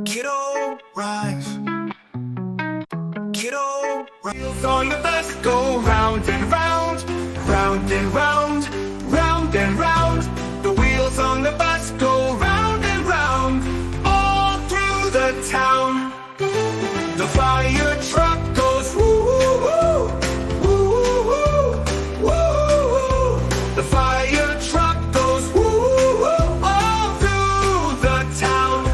Kiddo, rise. Kiddo, rise. Wheels on the bus go round and round, round and round, round and round. The wheels on the bus go round and round, all through the town. The fire truck goes woo woo woo, woo woo woo, woo. The fire truck goes woo woo woo, all through the town.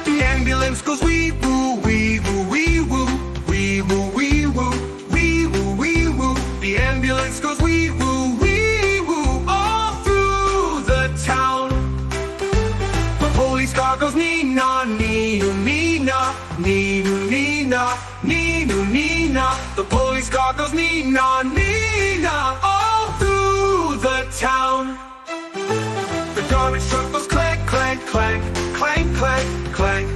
The ambulance goes wee woo wee woo wee woo, wee woo wee woo, wee woo wee woo. The ambulance goes wee woo wee woo, all through the town. The police car goes nee-na, nee-oo, nee-na, nee-oo, nee-na, nee-oo, nee-na. The police car goes nee-na, nee-na, all through the town. The garbage truck goes clank, clank, clank, clank, clank, clank,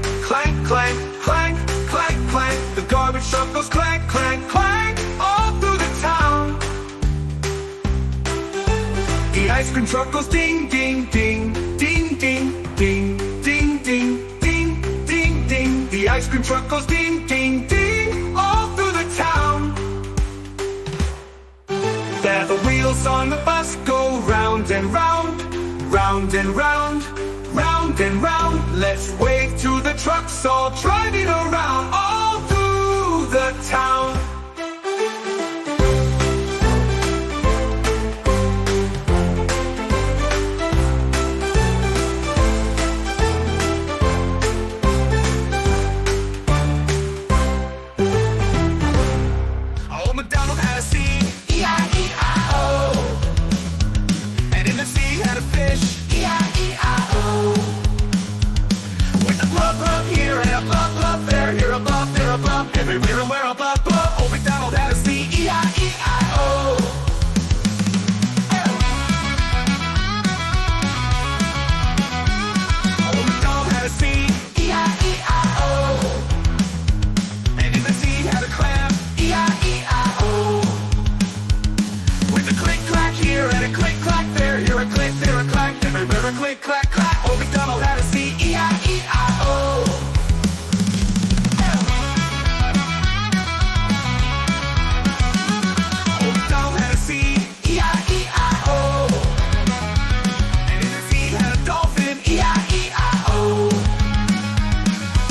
clank, clank, clank, clank, clank. The garbage truck goes clank, clank, clank, all through the town. The ice cream truck goes ding, ding, ding, ding, ding, ding, ding, ding, ding, ding, ding. The ice cream truck goes ding, ding, ding, all through the town. There the wheels on the bus go round and round, round and round, round and round. Let's wave to the trucks all driving around, all through the town. Old MacDonald had a seed, E-I-E-I-O. And in the sea had a fish, E-I-E-I-O. With a blub blub here and a blub blub there, here a blub, there a blub, everywhere and where a blub blub. Old MacDonald had a seed, E-I-E-I-O. Old MacDonald had a seed, E-I-E-I-O. And in the sea had a clam, E-I-E-I-O. With a click clack here and a click clack there, here a click, there a clack, everywhere a click clack clack. Old MacDonald had a seed, E-I-E-I-O. Old MacDonald had a seed, E-I-E-I-O. And in the sea had a dolphin, E-I-E-I-O.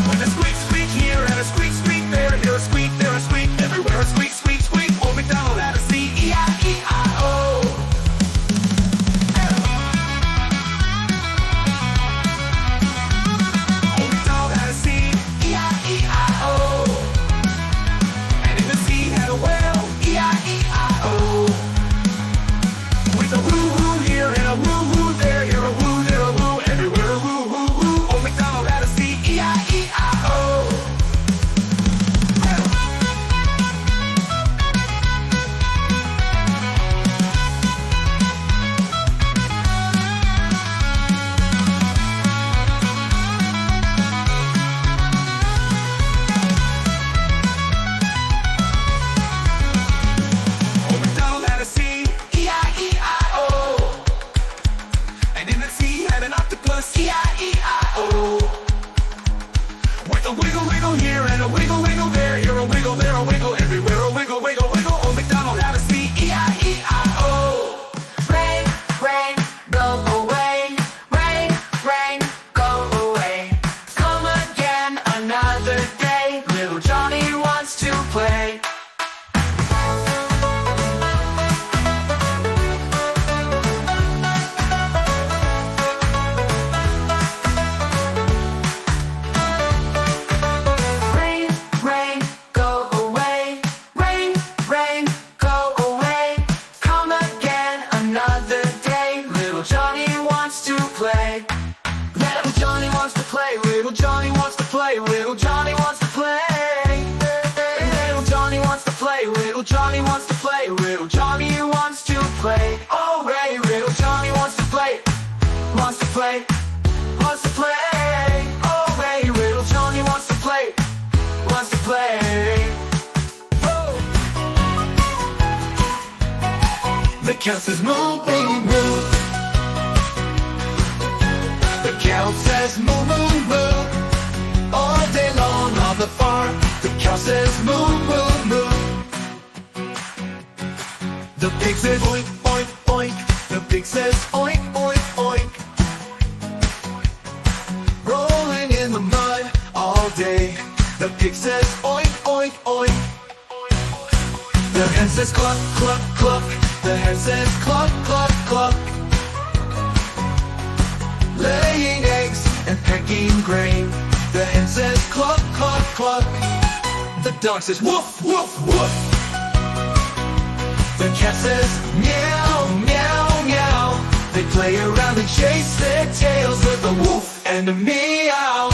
With a squeak squeak here and a squeak squeak there, here a squeak, there a squeak, everywhere a squeak squeak squeak. Old MacDonald had a seed, E-I-E-I-O. Old MacDonald had a seed, E-I-E-I-O. And in the sea had a whale, E-I-E-I-O. With a woo-woo here and a woo-woo there, here a woo, there a woo, everywhere a woo-woo-woo. Old MacDonald had a seed, E-I-E-I-O. Old MacDonald had a seed, E-I-E-I-O. And in the sea had an octopus, E-I-E-I-O. With a wiggle wiggle here and a wiggle wiggle there, here a wiggle, there a wiggle, everywhere a wiggle wiggle wiggle. Old MacDonald had a seed, E-I-E-I-O. Rain, rain, go away. Rain, rain, go away. Come again another day. Little Johnny wants to play. Rain, rain, go away. Rain, rain, go away. Come again another day. Little Johnny wants to play. Little Johnny wants to play. Little Johnny wants to play. Little Johnny wants to play. Little Johnny wants to play. Little Johnny wants to play. Little Johnny wants to play. Oh, Ray, little Johnny wants to play. Wants to play. Wants to play. Oh, Ray, little Johnny wants to play. Wants to play. Oh. The cow says moo, baby, moo. The cow says moo, moo, moo. cow says moo, moo, moo. The pig says oink, oink, oink. The pig says oink, oink, oink. Rolling in the mud all day. The pig says oink, oink, oink. The hen says cluck, cluck, cluck. The hen says cluck, cluck, cluck. Laying eggs and pecking grain. The hen says cluck, cluck, cluck. The dog says woof, woof, woof. The cat says meow, meow, meow. They play around and chase their tails with a woof and a meow.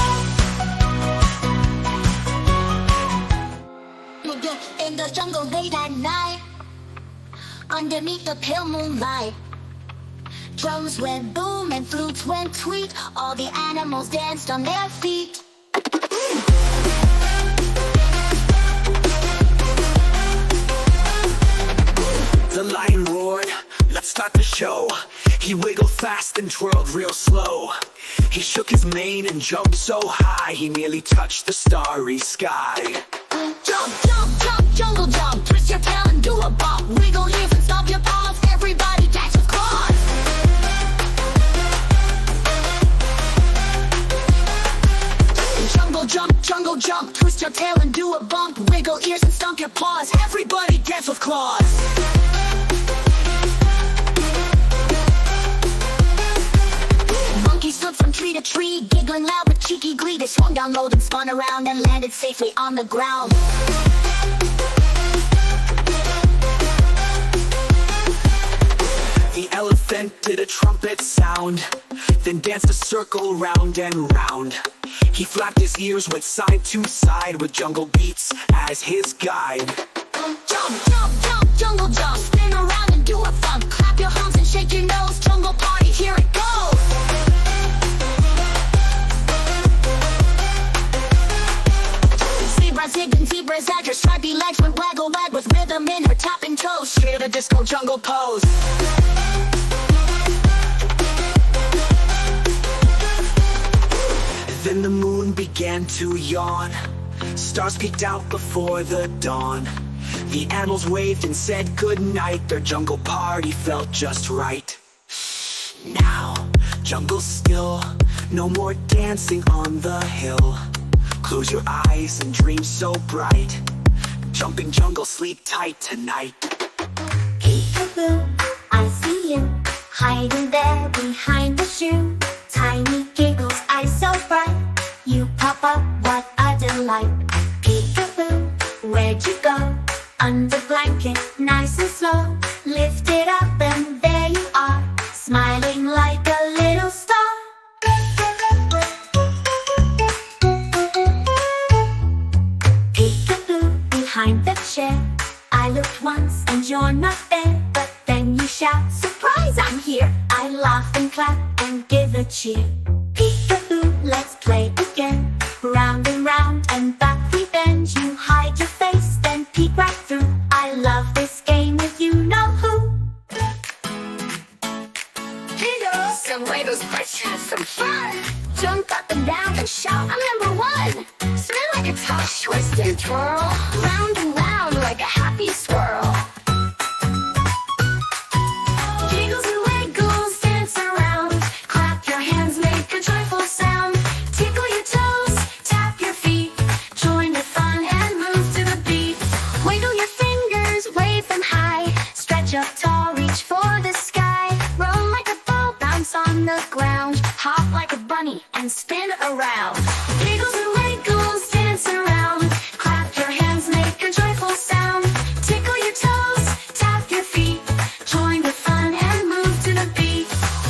In the jungle late at night, underneath the pale moonlight, drums went boom and flutes went tweet. All the animals danced on their feet. The lion roared, let's start the show. He wiggled fast and twirled real slow. He shook his mane and jumped so high, he nearly touched the starry sky. Jump, jump, jump, jungle jump. Twist your tail and do a bop. Wiggle ears and stomp your paws. Everybody dance with claws. Jungle jump. Twist your tail and do a bump. Wiggle ears and stomp your paws. Everybody dance with claws. Monkey stood from tree to tree, giggling loud with cheeky glee. They swung down low and spun around and landed safely on the ground. The elephant did a trumpet sound, then danced a circle round and round. He flapped his ears, went side to side with jungle beats as his guide. Jump, jump, jump, jungle jump. Spin around and do a thump. Clap your hands and shake your nose. Jungle party, here it goes. Zebra zigged and zebra zagged. Her stripy legs went waggle wag with rhythm in her tapping toes. Straight to the disco jungle pose. Then the moon began to yawn. Stars peeked out before the dawn. The animals waved and said goodnight. Their jungle party felt just right. Now, jungle still, no more dancing on the hill. Close your eyes and dream so bright. Jumping jungle, sleep tight tonight. Peeka Boo, I see you, hiding there behind the shoe. Tiny giggles, eyes so bright. You pop up, what a delight. Peeka Boo, where'd you go? Under blanket, nice and slow. Lift it up and there you are, smiling like a little star. Peeka Boo, behind the chair. I looked once and you're not there, but then you shout, surprise, I'm here. I laugh and clap and give a cheer. Peeka Boo, let's play again. Round and round and back we bend. You hide your face, then peek right through. I love this game with you know who. Here some Legos, let's have some fun. Jump up and down and shout, I'm number one. Spin like a top, twist and twirl. Round and round like a happy squirrel. Giggles and wiggles, dance around. Clap your hands, make a joyful sound. Tickle your toes, tap your feet. Join the fun and move to the beat. Wiggle your fingers, wave them high. Stretch up tall, reach for the sky. Roll like a ball, bounce on the ground. Hop like a bunny and spin around. Giggles and wiggles, dance around. Clap your hands, make a joyful sound. Tickle your toes, tap your feet. Join the fun and move to the beat.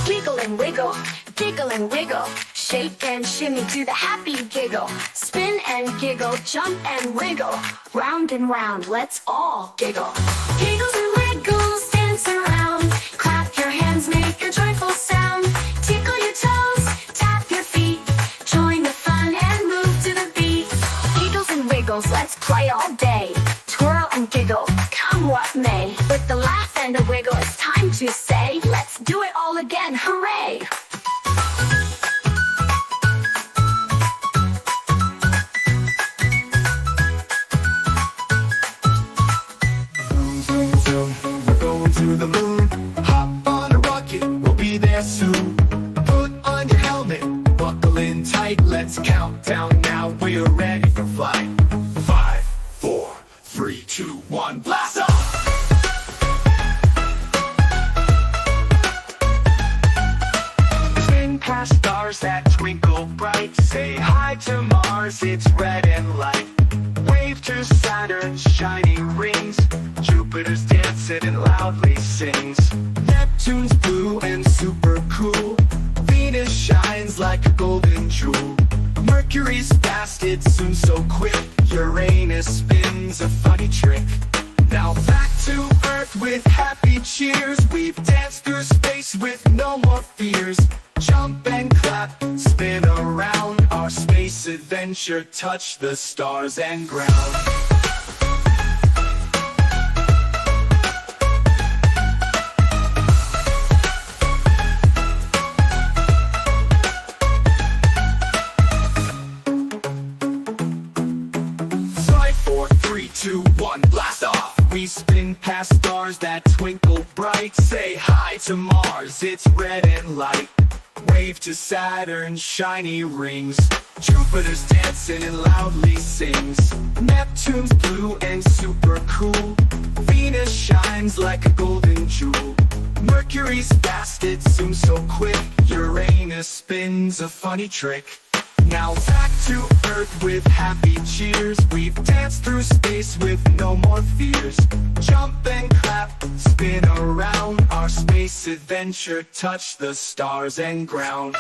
Wiggle and wiggle, giggle and wiggle. Shake and shimmy to the happy giggle. Spin and giggle, jump and wiggle. Round and round, let's all giggle. Giggles and wiggles, dance around. Clap your hands, make a joyful sound. Tickle your toes, tap your feet. Join the fun and move to the beat. Giggles and wiggles, let's play all day. Twirl and giggle, come what may. With the laugh and the wiggle, it's time to say, let's do it all again, hooray! right, let's count down now. We're ready for flight. 5, 4, 3, 2, 1, blast off! Spin past stars that twinkle bright. Say hi to Mars, it's red and light. Wave to Saturn's shining rings. Jupiter's dancing and loudly sings. Neptune's blue and super cool. Venus shines like a golden jewel. Mercury's fast, it's soon so quick. Uranus spins a funny trick. Now back to Earth with happy cheers. We've danced through space with no more fears. Jump and clap, spin around. Our space adventure touch the stars and ground. Blast off! We spin past stars that twinkle bright. Say hi to Mars, it's red and light. Wave to Saturn's shiny rings. Jupiter's dancing and loudly sings. Neptune's blue and super cool. Venus shines like a golden jewel. Mercury's fast, it's soon so quick. Uranus spins a funny trick. Now back to Earth with happy cheers. We've danced through space with no more fears. Jump and clap, spin around. Our space adventure touch the stars and ground.